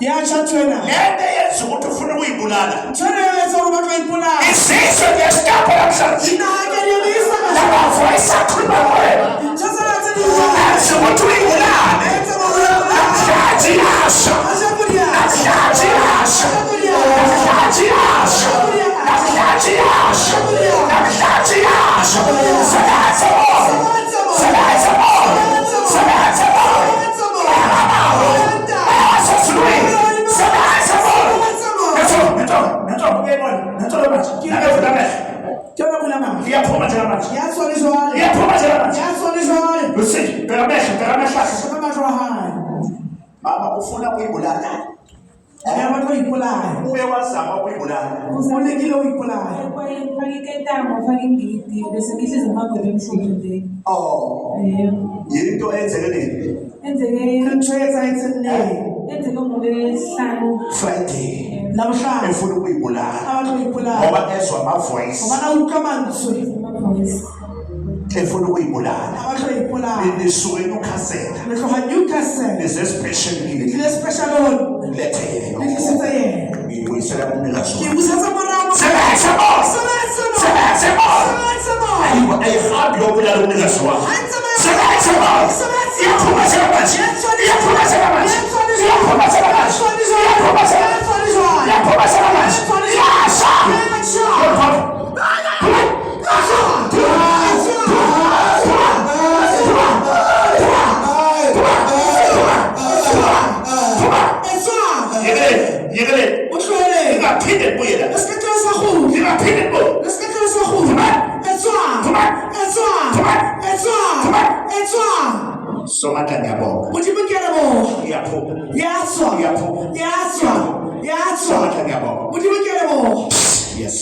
yashathwena ende yenza ukuthi ufuna ukuyibulala thwena sokuba kuyibulala isizwe ngestapho namhlanje inakeliisa voice akhuluma wena athi ukuthi uyibulale namhlanje yasha namhlanje yasha namhlanje yasha namhlanje yasha namhlanje yasha sebenza sebenza sebenza mama ufuna ukuyibulala abantu bayibulala uye wazama ukuyibulala ufunekile uyibulala yinto enzeke nini Friday namhlanje efuna ukuyibulala abantu bayibulala ngoba ezwa ama-voice efuna ukuyibulala abantu bayibulala nisuke eNewcastle nesespecially lethe yena ngiyibuyisela kumnikazi ayihambi yobulala umnikazi wakho so manje ngiyabonga ukuthi ngiyabonga iyaphuma yaswa iyaphuma yaswa so manje ngiyabonga ukuthi ngiyabonga yes